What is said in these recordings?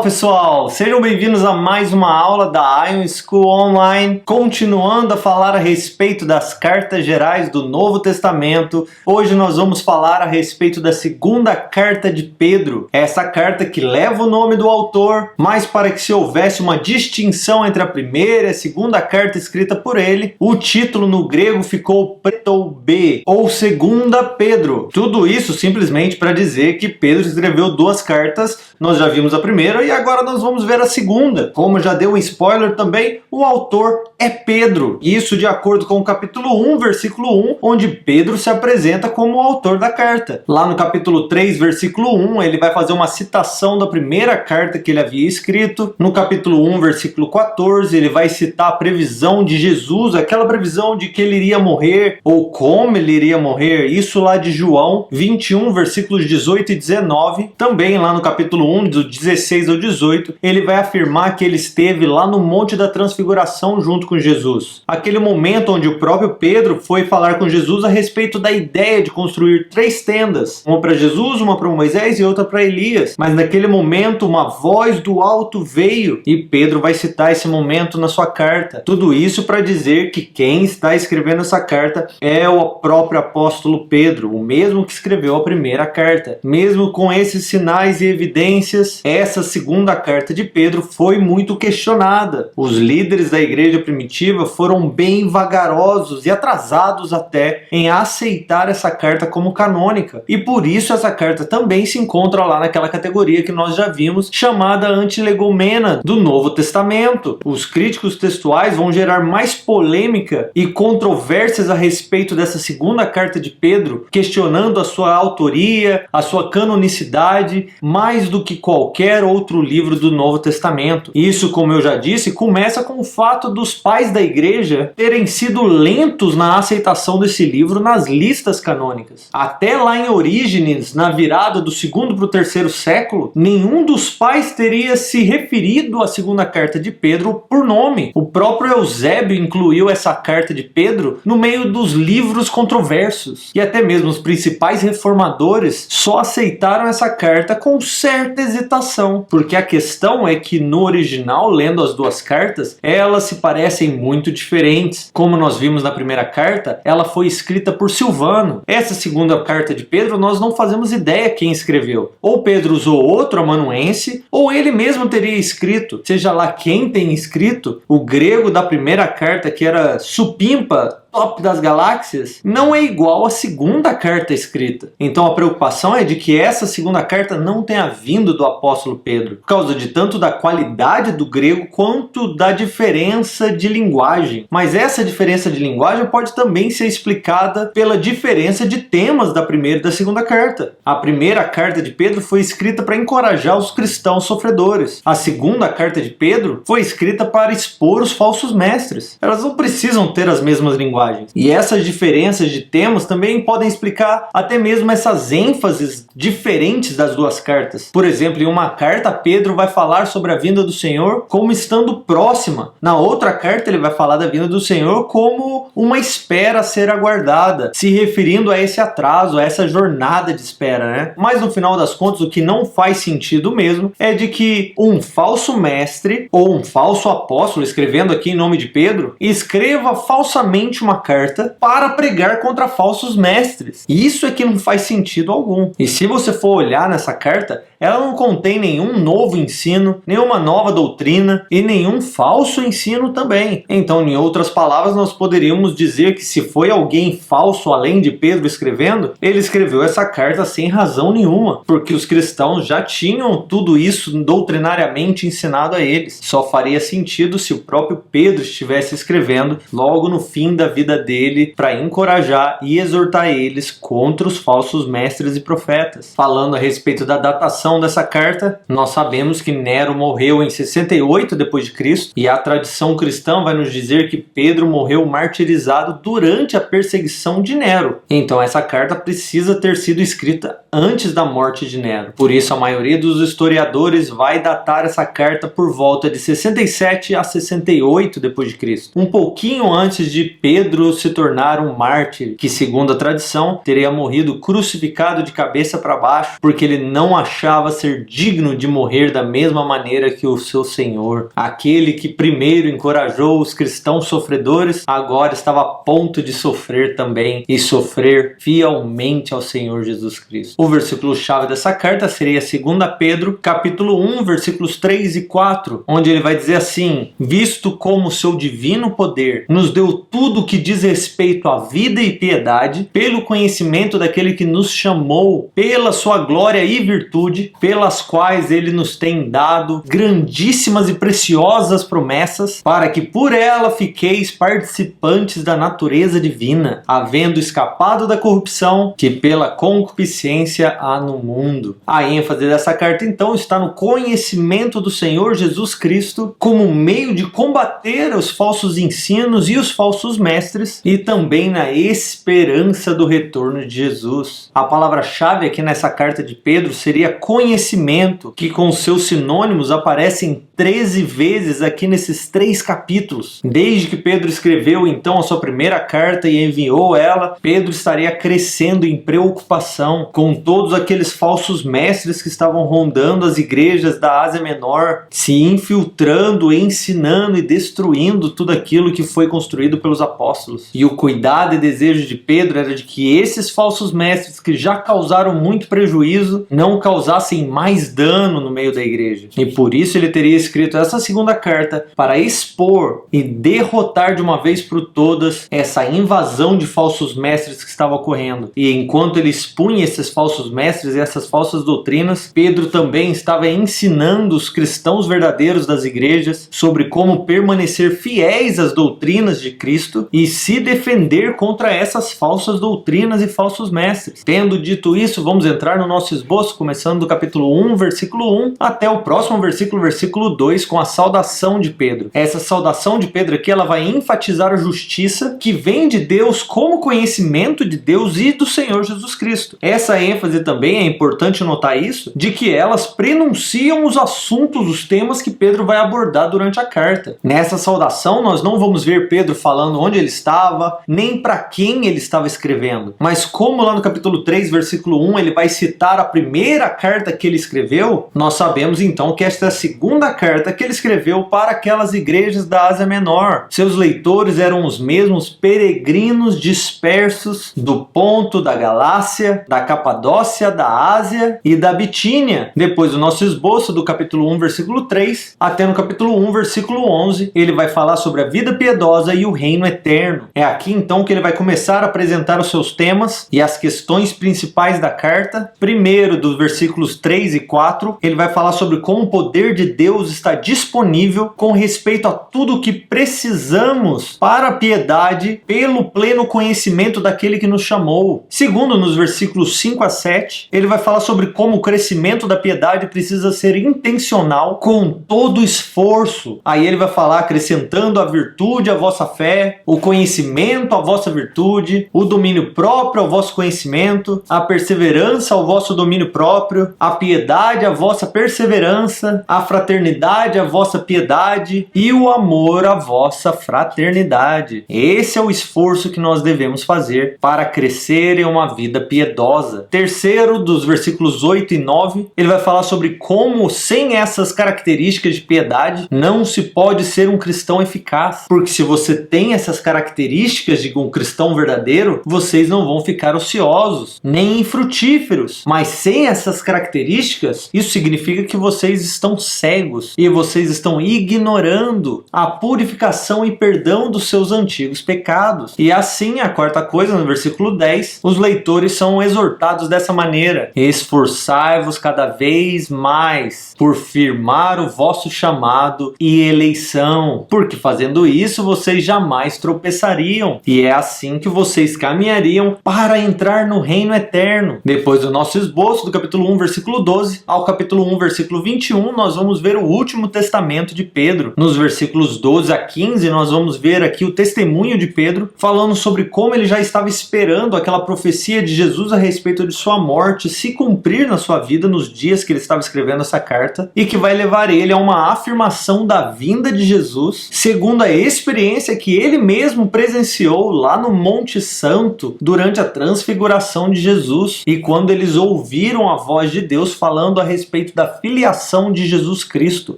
Fala pessoal, sejam bem-vindos a mais uma aula da Ion School Online, continuando a falar a respeito das cartas gerais do Novo Testamento. Hoje nós vamos falar a respeito da segunda carta de Pedro, essa carta que leva o nome do autor, mas para que se houvesse uma distinção entre a primeira e a segunda carta escrita por ele, o título no grego ficou Pretoube, ou Segunda Pedro. Tudo isso simplesmente para dizer que Pedro escreveu duas cartas. Nós já vimos a primeira e agora nós vamos ver a segunda. Como já deu um spoiler também, o autor é Pedro. Isso de acordo com o capítulo 1, versículo 1, onde Pedro se apresenta como o autor da carta. Lá no capítulo 3, versículo 1, ele vai fazer uma citação da primeira carta que ele havia escrito. No capítulo 1, versículo 14, ele vai citar a previsão de Jesus, aquela previsão de que ele iria morrer, ou como ele iria morrer. Isso lá de João 21, versículos 18 e 19. Também lá no capítulo 1, do 16 ao 18, ele vai afirmar que ele esteve lá no Monte da Transfiguração junto com Jesus. Aquele momento onde o próprio Pedro foi falar com Jesus a respeito da ideia de construir 3 tendas. Uma para Jesus, uma para Moisés e outra para Elias. Mas naquele momento uma voz do alto veio e Pedro vai citar esse momento na sua carta. Tudo isso para dizer que quem está escrevendo essa carta é o próprio apóstolo Pedro, o mesmo que escreveu a primeira carta. Mesmo com esses sinais e evidências, essa segunda carta de Pedro foi muito questionada. Os líderes da igreja primitiva foram bem vagarosos e atrasados até em aceitar essa carta como canônica. E por isso essa carta também se encontra lá naquela categoria que nós já vimos, chamada antilegomena do Novo Testamento. Os críticos textuais vão gerar mais polêmica e controvérsias a respeito dessa segunda carta de Pedro, questionando a sua autoria, a sua canonicidade, mais do que qualquer outro livro do Novo Testamento. Isso, como eu já disse, começa com o fato dos pais da igreja terem sido lentos na aceitação desse livro nas listas canônicas. Até lá em Orígenes, na virada do 2º para o 3º século, nenhum dos pais teria se referido à segunda carta de Pedro por nome. O próprio Eusébio incluiu essa carta de Pedro no meio dos livros controversos. E até mesmo os principais reformadores só aceitaram essa carta com certa hesitação, porque a questão é que no original, lendo as duas cartas, elas se parecem muito diferentes. Como nós vimos na primeira carta, ela foi escrita por Silvano. Essa segunda carta de Pedro, nós não fazemos ideia quem escreveu. Ou Pedro usou outro amanuense, ou ele mesmo teria escrito. Seja lá quem tem escrito, o grego da primeira carta, que era supimpa, top das galáxias, não é igual à segunda carta escrita. Então a preocupação é de que essa segunda carta não tenha vindo do apóstolo Pedro, por causa de tanto da qualidade do grego quanto da diferença de linguagem. Mas essa diferença de linguagem pode também ser explicada pela diferença de temas da primeira e da segunda carta. A primeira carta de Pedro foi escrita para encorajar os cristãos sofredores. A segunda carta de Pedro foi escrita para expor os falsos mestres. Elas não precisam ter as mesmas linguagens. E essas diferenças de temas também podem explicar até mesmo essas ênfases diferentes das duas cartas. Por exemplo, em uma carta, Pedro vai falar sobre a vinda do Senhor como estando próxima. Na outra carta, ele vai falar da vinda do Senhor como uma espera a ser aguardada, se referindo a esse atraso, a essa jornada de espera, né? Mas no final das contas, o que não faz sentido mesmo é de que um falso mestre ou um falso apóstolo, escrevendo aqui em nome de Pedro, escreva falsamente uma carta para pregar contra falsos mestres. Isso é que não faz sentido algum. E se você for olhar nessa carta, ela não contém nenhum novo ensino, nenhuma nova doutrina e nenhum falso ensino também. Então, em outras palavras, nós poderíamos dizer que se foi alguém falso além de Pedro escrevendo, ele escreveu essa carta sem razão nenhuma, porque os cristãos já tinham tudo isso doutrinariamente ensinado a eles. Só faria sentido se o próprio Pedro estivesse escrevendo logo no fim da vida dele para encorajar e exortar eles contra os falsos mestres e profetas. Falando a respeito da datação dessa carta, nós sabemos que Nero morreu em 68 d.C. e a tradição cristã vai nos dizer que Pedro morreu martirizado durante a perseguição de Nero. Então essa carta precisa ter sido escrita antes da morte de Nero. Por isso a maioria dos historiadores vai datar essa carta por volta de 67 a 68 d.C., um pouquinho antes de Pedro se tornar um mártir, que segundo a tradição teria morrido crucificado de cabeça para baixo porque ele não achava buscava ser digno de morrer da mesma maneira que o seu Senhor. Aquele que primeiro encorajou os cristãos sofredores, agora estava a ponto de sofrer também e sofrer fielmente ao Senhor Jesus Cristo. O versículo-chave dessa carta seria 2 Pedro, capítulo 1, versículos 3 e 4, onde ele vai dizer assim: visto como seu divino poder nos deu tudo que diz respeito à vida e piedade, pelo conhecimento daquele que nos chamou, pela sua glória e virtude, pelas quais ele nos tem dado grandíssimas e preciosas promessas, para que por ela fiqueis participantes da natureza divina, havendo escapado da corrupção que pela concupiscência há no mundo. A ênfase dessa carta então está no conhecimento do Senhor Jesus Cristo como meio de combater os falsos ensinos e os falsos mestres, e também na esperança do retorno de Jesus. A palavra-chave aqui nessa carta de Pedro seria conhecimento, que com seus sinônimos aparecem 13 vezes aqui nesses 3 capítulos. Desde que Pedro escreveu então a sua primeira carta e enviou ela, Pedro estaria crescendo em preocupação com todos aqueles falsos mestres que estavam rondando as igrejas da Ásia Menor, se infiltrando, ensinando e destruindo tudo aquilo que foi construído pelos apóstolos. E o cuidado e desejo de Pedro era de que esses falsos mestres que já causaram muito prejuízo não causassem mais dano no meio da igreja. E por isso ele teria escrito essa segunda carta para expor e derrotar de uma vez por todas essa invasão de falsos mestres que estava ocorrendo. E enquanto ele expunha esses falsos mestres e essas falsas doutrinas, Pedro também estava ensinando os cristãos verdadeiros das igrejas sobre como permanecer fiéis às doutrinas de Cristo e se defender contra essas falsas doutrinas e falsos mestres. Tendo dito isso, vamos entrar no nosso esboço, começando do capítulo 1, versículo 1, até o próximo versículo 2, com a saudação de Pedro. Essa saudação de Pedro aqui, ela vai enfatizar a justiça que vem de Deus como conhecimento de Deus e do Senhor Jesus Cristo. Essa ênfase também, é importante notar isso, de que elas prenunciam os assuntos, os temas que Pedro vai abordar durante a carta. Nessa saudação, nós não vamos ver Pedro falando onde ele estava, nem para quem ele estava escrevendo. Mas como lá no capítulo 3, versículo 1, ele vai citar a primeira carta que ele escreveu, nós sabemos então que esta é a segunda carta que ele escreveu para aquelas igrejas da Ásia Menor. Seus leitores eram os mesmos peregrinos dispersos do Ponto, da Galácia, da Capadócia, da Ásia e da Bitínia. Depois do nosso esboço do capítulo 1, versículo 3, até no capítulo 1, versículo 11, ele vai falar sobre a vida piedosa e o reino eterno. É aqui então que ele vai começar a apresentar os seus temas e as questões principais da carta. Primeiro, dos versículos 3 e 4, ele vai falar sobre como o poder de Deus está disponível com respeito a tudo o que precisamos para a piedade pelo pleno conhecimento daquele que nos chamou. Segundo, nos versículos 5 a 7, ele vai falar sobre como o crescimento da piedade precisa ser intencional com todo esforço. Aí ele vai falar acrescentando a virtude à vossa fé, o conhecimento à vossa virtude, o domínio próprio ao vosso conhecimento, a perseverança ao vosso domínio próprio, a piedade à vossa perseverança, a fraternidade à vossa piedade e o amor à vossa fraternidade. Esse é o esforço que nós devemos fazer para crescer em uma vida piedosa. Terceiro, dos versículos 8 e 9, ele vai falar sobre como sem essas características de piedade não se pode ser um cristão eficaz. Porque se você tem essas características de um cristão verdadeiro, vocês não vão ficar ociosos, nem infrutíferos. Mas sem essas características, isso significa que vocês estão cegos e vocês estão ignorando a purificação e perdão dos seus antigos pecados. E assim, a quarta coisa, no versículo 10, os leitores são exortados dessa maneira: esforçai-vos cada vez mais por firmar o vosso chamado e eleição, porque fazendo isso vocês jamais tropeçariam, e é assim que vocês caminhariam para entrar no reino eterno. Depois do nosso esboço, do capítulo 1, versículo 12 ao capítulo 1, versículo 21, nós vamos ver o último testamento de Pedro. Nos versículos 12 a 15, nós vamos ver aqui o testemunho de Pedro, falando sobre como ele já estava esperando aquela profecia de Jesus a respeito de sua morte se cumprir na sua vida nos dias que ele estava escrevendo essa carta, e que vai levar ele a uma afirmação da vinda de Jesus, segundo a experiência que ele mesmo presenciou lá no Monte Santo durante a transfiguração de Jesus, e quando eles ouviram a voz de Deus falando a respeito da filiação de Jesus Cristo.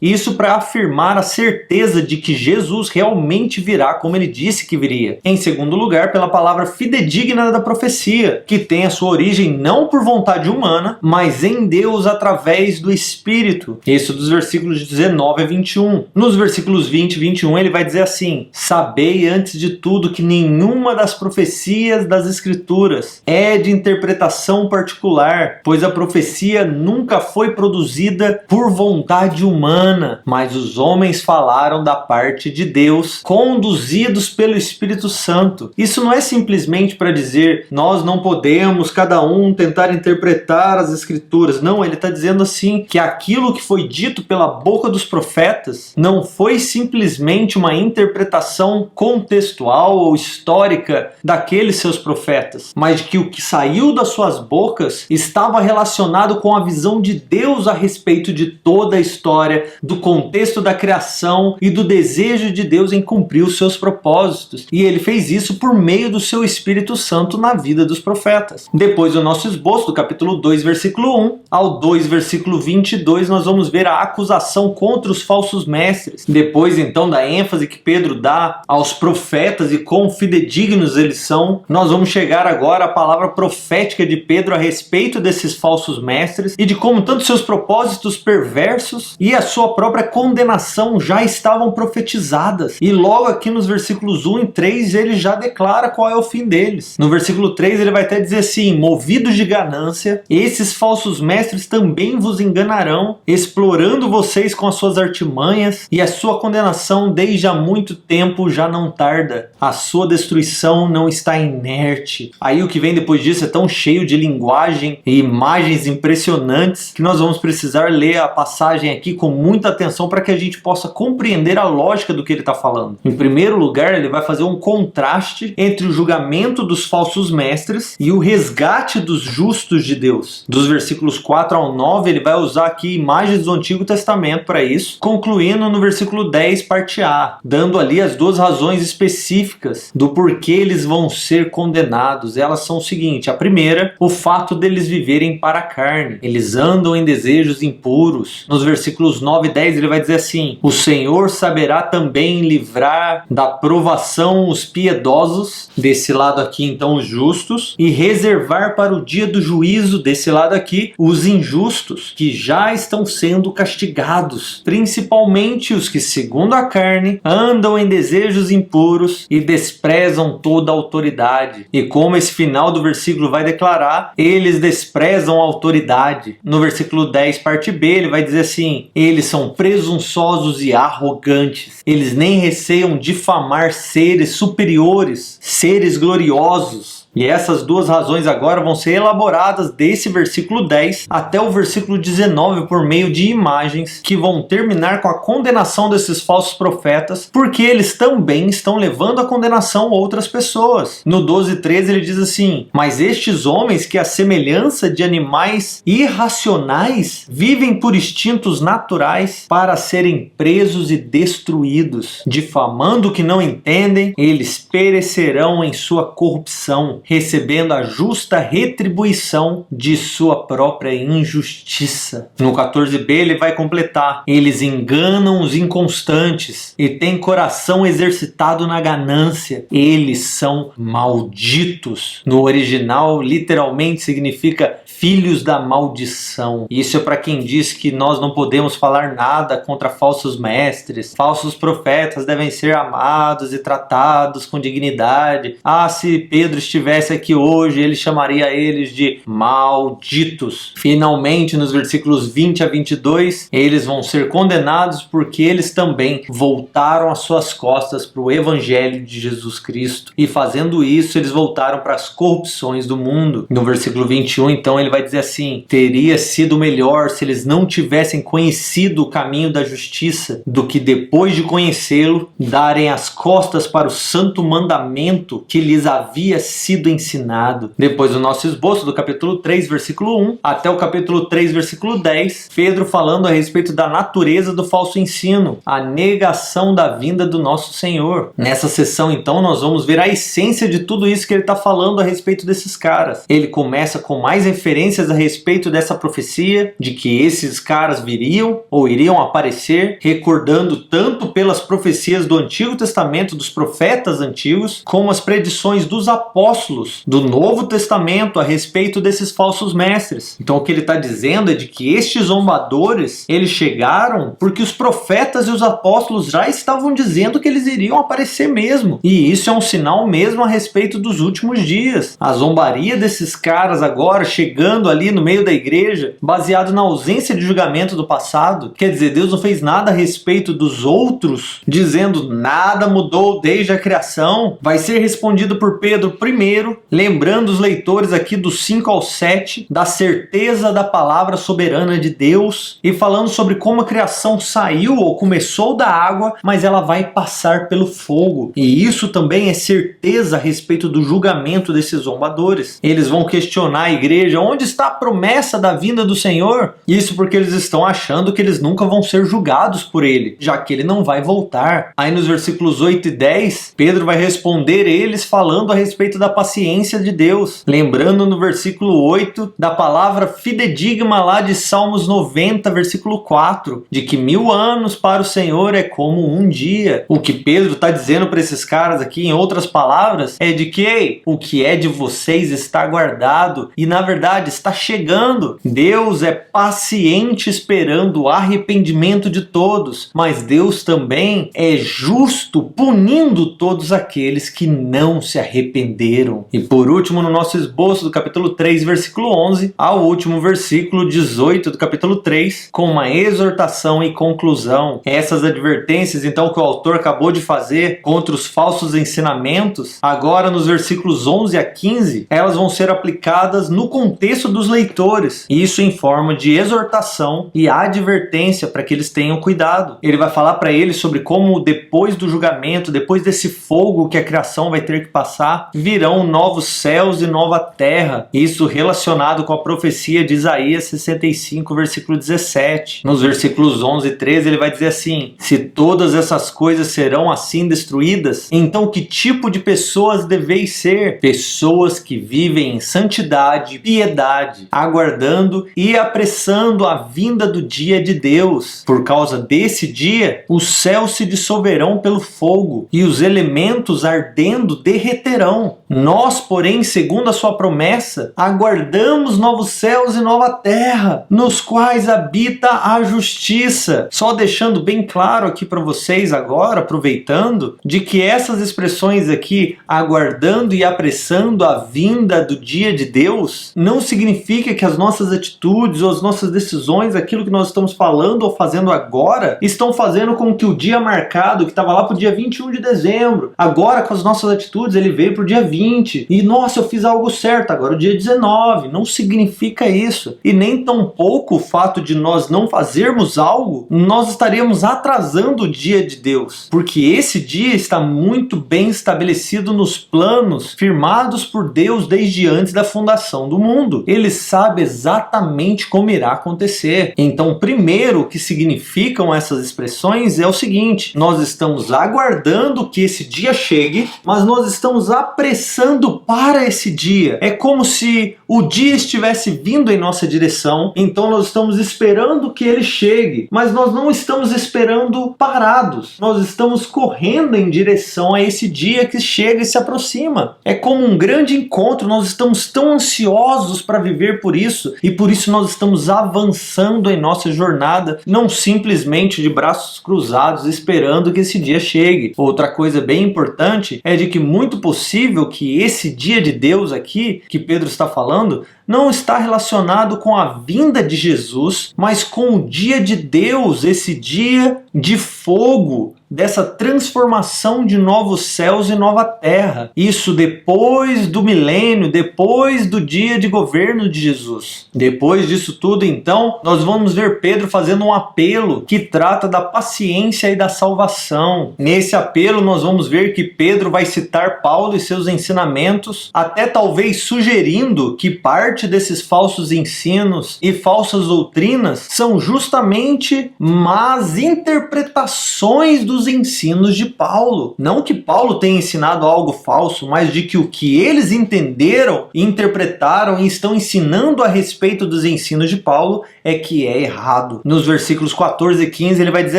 Isso para afirmar a certeza de que Jesus realmente virá como ele disse que viria. Em segundo lugar, pela palavra fidedigna da profecia, que tem a sua origem não por vontade humana, mas em Deus através do Espírito. Isso dos versículos 19 a 21. Nos versículos 20 e 21 ele vai dizer assim: sabei antes de tudo que nenhuma das profecias das Escrituras é de interpretação particular, pois a profecia nunca foi produzida por vontade humana, mas os homens falaram da parte de Deus, conduzidos pelo Espírito Santo. Isso não é simplesmente para dizer nós não podemos, cada um, tentar interpretar as Escrituras. Não, ele está dizendo assim que aquilo que foi dito pela boca dos profetas não foi simplesmente uma interpretação contextual ou histórica daqueles seus profetas, mas que o que saiu das suas bocas estava relacionado com a visão de Deus a respeito de toda a história, do contexto da criação e do desejo de Deus em cumprir os seus propósitos. E ele fez isso por meio do seu Espírito Santo na vida dos profetas. Depois do nosso esboço, do capítulo 2, versículo 1 ao 2, versículo 22, nós vamos ver a acusação contra os falsos mestres. Depois, então, da ênfase que Pedro dá aos profetas e quão fidedignos eles são, nós vamos chegar agora à palavra profética de Pedro a respeito desses falsos mestres e de como tanto seus propósitos perversos e a sua própria condenação já estavam profetizadas. E logo aqui nos versículos 1 e 3 ele já declara qual é o fim deles. No versículo 3 ele vai até dizer assim: movidos de ganância, esses falsos mestres também vos enganarão, explorando vocês com as suas artimanhas, e a sua condenação desde há muito tempo já não tarda. A sua destruição não está inerte. Aí o que vem depois disso é tão cheio de linguagem e imagens impressionantes que nós vamos precisar ler a passagem aqui com muita atenção para que a gente possa compreender a lógica do que ele está falando. Em primeiro lugar, ele vai fazer um contraste entre o julgamento dos falsos mestres e o resgate dos justos de Deus. Dos versículos 4 ao 9, ele vai usar aqui imagens do Antigo Testamento para isso, concluindo no versículo 10, parte A, dando ali as duas razões específicas do porquê eles vão ser condenados. Elas são o seguinte: a primeira, o fato deles viverem para a carne. Eles andam em desejos impuros. Nos versículos 9 e 10 ele vai dizer assim: o Senhor saberá também livrar da provação os piedosos, desse lado aqui então os justos, e reservar para o dia do juízo, desse lado aqui, os injustos, que já estão sendo castigados, principalmente os que segundo a carne andam em desejos impuros e desprezam toda a autoridade. E como esse final do versículo vai declarar, eles desprezam a autoridade. No versículo 10, parte B, ele vai dizer assim: eles são presunçosos e arrogantes. Eles nem receiam difamar seres superiores, seres gloriosos. E essas duas razões agora vão ser elaboradas desse versículo 10 até o versículo 19 por meio de imagens que vão terminar com a condenação desses falsos profetas, porque eles também estão levando à condenação outras pessoas. No 12 e 13 ele diz assim: mas estes homens que à semelhança de animais irracionais vivem por instintos naturais para serem presos e destruídos, difamando o que não entendem, eles perecerão em sua corrupção, recebendo a justa retribuição de sua própria injustiça. No 14b ele vai completar: eles enganam os inconstantes e têm coração exercitado na ganância. Eles são malditos. No original literalmente significa filhos da maldição. Isso é para quem diz que nós não podemos falar nada contra falsos mestres. Falsos profetas devem ser amados e tratados com dignidade. Ah, se Pedro estivesse estivesse aqui hoje, ele chamaria eles de malditos. Finalmente, nos versículos 20 a 22, eles vão ser condenados porque eles também voltaram as suas costas para o evangelho de Jesus Cristo. E fazendo isso, eles voltaram para as corrupções do mundo. No versículo 21, então, ele vai dizer assim: teria sido melhor se eles não tivessem conhecido o caminho da justiça, do que depois de conhecê-lo, darem as costas para o santo mandamento que lhes havia sido ensinado. Depois do nosso esboço do capítulo 3, versículo 1, até o capítulo 3, versículo 10, Pedro falando a respeito da natureza do falso ensino, a negação da vinda do nosso Senhor. Nessa sessão, então, nós vamos ver a essência de tudo isso que ele está falando a respeito desses caras. Ele começa com mais referências a respeito dessa profecia, de que esses caras viriam ou iriam aparecer, recordando tanto pelas profecias do Antigo Testamento, dos profetas antigos, como as predições dos apóstolos do Novo Testamento a respeito desses falsos mestres. Então o que ele está dizendo é de que estes zombadores, eles chegaram porque os profetas e os apóstolos já estavam dizendo que eles iriam aparecer mesmo. E isso é um sinal mesmo a respeito dos últimos dias. A zombaria desses caras agora chegando ali no meio da igreja, baseado na ausência de julgamento do passado. Quer dizer, Deus não fez nada a respeito dos outros, dizendo nada mudou desde a criação. Vai ser respondido por Pedro primeiro, lembrando os leitores aqui do 5 ao 7, da certeza da palavra soberana de Deus, e falando sobre como a criação saiu ou começou da água, mas ela vai passar pelo fogo. E isso também é certeza a respeito do julgamento desses zombadores. Eles vão questionar a igreja: onde está a promessa da vinda do Senhor? Isso porque eles estão achando que eles nunca vão ser julgados por ele, já que ele não vai voltar. Aí nos versículos 8 e 10, Pedro vai responder eles falando a respeito da paciência de Deus, lembrando no versículo 8 da palavra fidedigma lá de Salmos 90, versículo 4, de que 1000 anos para o Senhor é como um dia. O que Pedro está dizendo para esses caras aqui, em outras palavras, é de que o que é de vocês está guardado e na verdade está chegando. Deus é paciente esperando o arrependimento de todos, mas Deus também é justo punindo todos aqueles que não se arrependeram. E por último, no nosso esboço do capítulo 3, versículo 11, ao último versículo 18 do capítulo 3, com uma exortação e conclusão. Essas advertências, então, que o autor acabou de fazer contra os falsos ensinamentos, agora nos versículos 11 a 15, elas vão ser aplicadas no contexto dos leitores, e isso em forma de exortação e advertência para que eles tenham cuidado. Ele vai falar para eles sobre como depois do julgamento, depois desse fogo que a criação vai ter que passar, virão novos céus e nova terra. Isso relacionado com a profecia de Isaías 65, versículo 17. Nos versículos 11 e 13 ele vai dizer assim: se todas essas coisas serão assim destruídas, então que tipo de pessoas deveis ser? Pessoas que vivem em santidade, piedade, aguardando e apressando a vinda do dia de Deus. Por causa desse dia, os céus se dissolverão pelo fogo e os elementos ardendo derreterão. Nós, porém, segundo a sua promessa, aguardamos novos céus e nova terra, nos quais habita a justiça. Só deixando bem claro aqui para vocês agora, aproveitando, de que essas expressões aqui, aguardando e apressando a vinda do dia de Deus, não significa que as nossas atitudes ou as nossas decisões, aquilo que nós estamos falando ou fazendo agora, estão fazendo com que o dia marcado, que estava lá para o dia 21 de dezembro, agora com as nossas atitudes ele veio para o dia 20, e nossa, eu fiz algo certo, agora o dia 19, não significa isso. E nem tampouco o fato de nós não fazermos algo, nós estaríamos atrasando o dia de Deus, porque esse dia está muito bem estabelecido nos planos firmados por Deus desde antes da fundação do mundo. Ele sabe exatamente como irá acontecer. Então, primeiro, o que significam essas expressões é o seguinte: nós estamos aguardando que esse dia chegue, mas nós estamos apressando para esse dia. É como se o dia estivesse vindo em nossa direção, então nós estamos esperando que ele chegue, mas nós não estamos esperando parados, nós estamos correndo em direção a esse dia que chega e se aproxima. É como um grande encontro, nós estamos tão ansiosos para viver por isso, e por isso nós estamos avançando em nossa jornada, não simplesmente de braços cruzados esperando que esse dia chegue. Outra coisa bem importante é de que muito possível que esse dia de Deus aqui, que Pedro está falando, não está relacionado com a vinda de Jesus, mas com o dia de Deus, esse dia de fogo, dessa transformação de novos céus e nova terra. Isso depois do milênio, depois do dia de governo de Jesus. Depois disso tudo, então, nós vamos ver Pedro fazendo um apelo que trata da paciência e da salvação. Nesse apelo, nós vamos ver que Pedro vai citar Paulo e seus ensinamentos, até talvez sugerindo que parte desses falsos ensinos e falsas doutrinas são justamente más interpretações dos ensinos de Paulo. Não que Paulo tenha ensinado algo falso, mas de que o que eles entenderam, interpretaram e estão ensinando a respeito dos ensinos de Paulo é que é errado. Nos versículos 14 e 15 ele vai dizer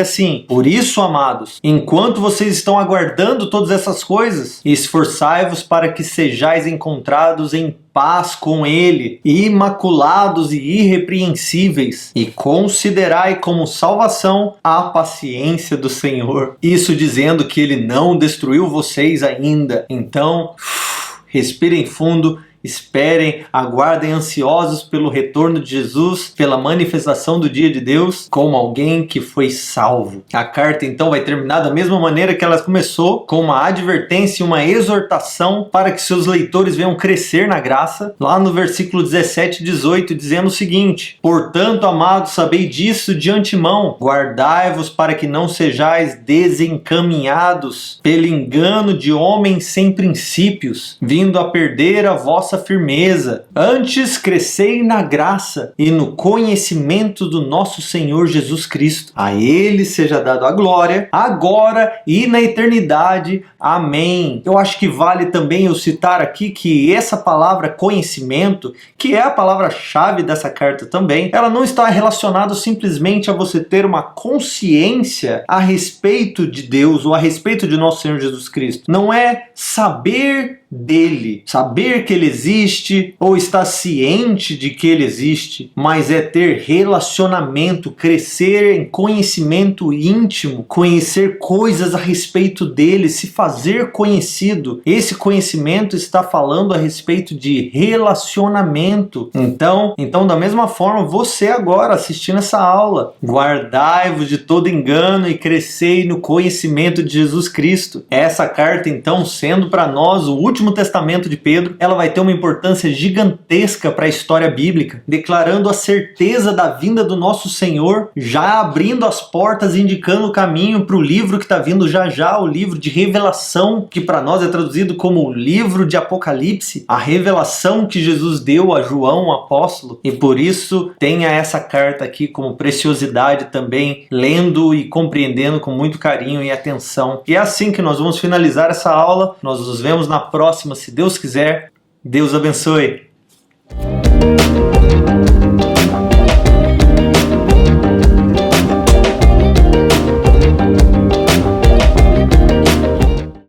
assim: por isso, amados, enquanto vocês estão aguardando todas essas coisas, esforçai-vos para que sejais encontrados em paz com ele, imaculados e irrepreensíveis, e considerai como salvação a paciência do Senhor. Isso dizendo que ele não destruiu vocês ainda. Então, respirem fundo, esperem, aguardem ansiosos pelo retorno de Jesus, pela manifestação do dia de Deus, como alguém que foi salvo. A carta então vai terminar da mesma maneira que ela começou, com uma advertência e uma exortação para que seus leitores venham crescer na graça, lá no versículo 17 e 18, dizendo o seguinte: portanto, amados, sabei disso de antemão, guardai-vos para que não sejais desencaminhados pelo engano de homens sem princípios, vindo a perder a vossa firmeza. Antes crescei na graça e no conhecimento do nosso Senhor Jesus Cristo. A ele seja dado a glória, agora e na eternidade. Amém. Eu acho que vale também eu citar aqui que essa palavra conhecimento, que é a palavra-chave dessa carta também, ela não está relacionada simplesmente a você ter uma consciência a respeito de Deus ou a respeito de nosso Senhor Jesus Cristo. Não é saber dele, saber que ele existe ou estar ciente de que ele existe, mas é ter relacionamento, crescer em conhecimento íntimo, conhecer coisas a respeito dele, se fazer conhecido. Esse conhecimento está falando a respeito de relacionamento. Então da mesma forma, você agora assistindo essa aula, guardai-vos de todo engano e crescei no conhecimento de Jesus Cristo. Essa carta então, sendo para nós o último Testamento de Pedro, ela vai ter uma importância gigantesca para a história bíblica, declarando a certeza da vinda do nosso Senhor, já abrindo as portas e indicando o caminho para o livro que está vindo já já, o livro de Revelação, que para nós é traduzido como o livro de Apocalipse, a revelação que Jesus deu a João, o apóstolo, e por isso tenha essa carta aqui como preciosidade também, lendo e compreendendo com muito carinho e atenção. E é assim que nós vamos finalizar essa aula. Nós nos vemos na próxima, se Deus quiser. Deus abençoe.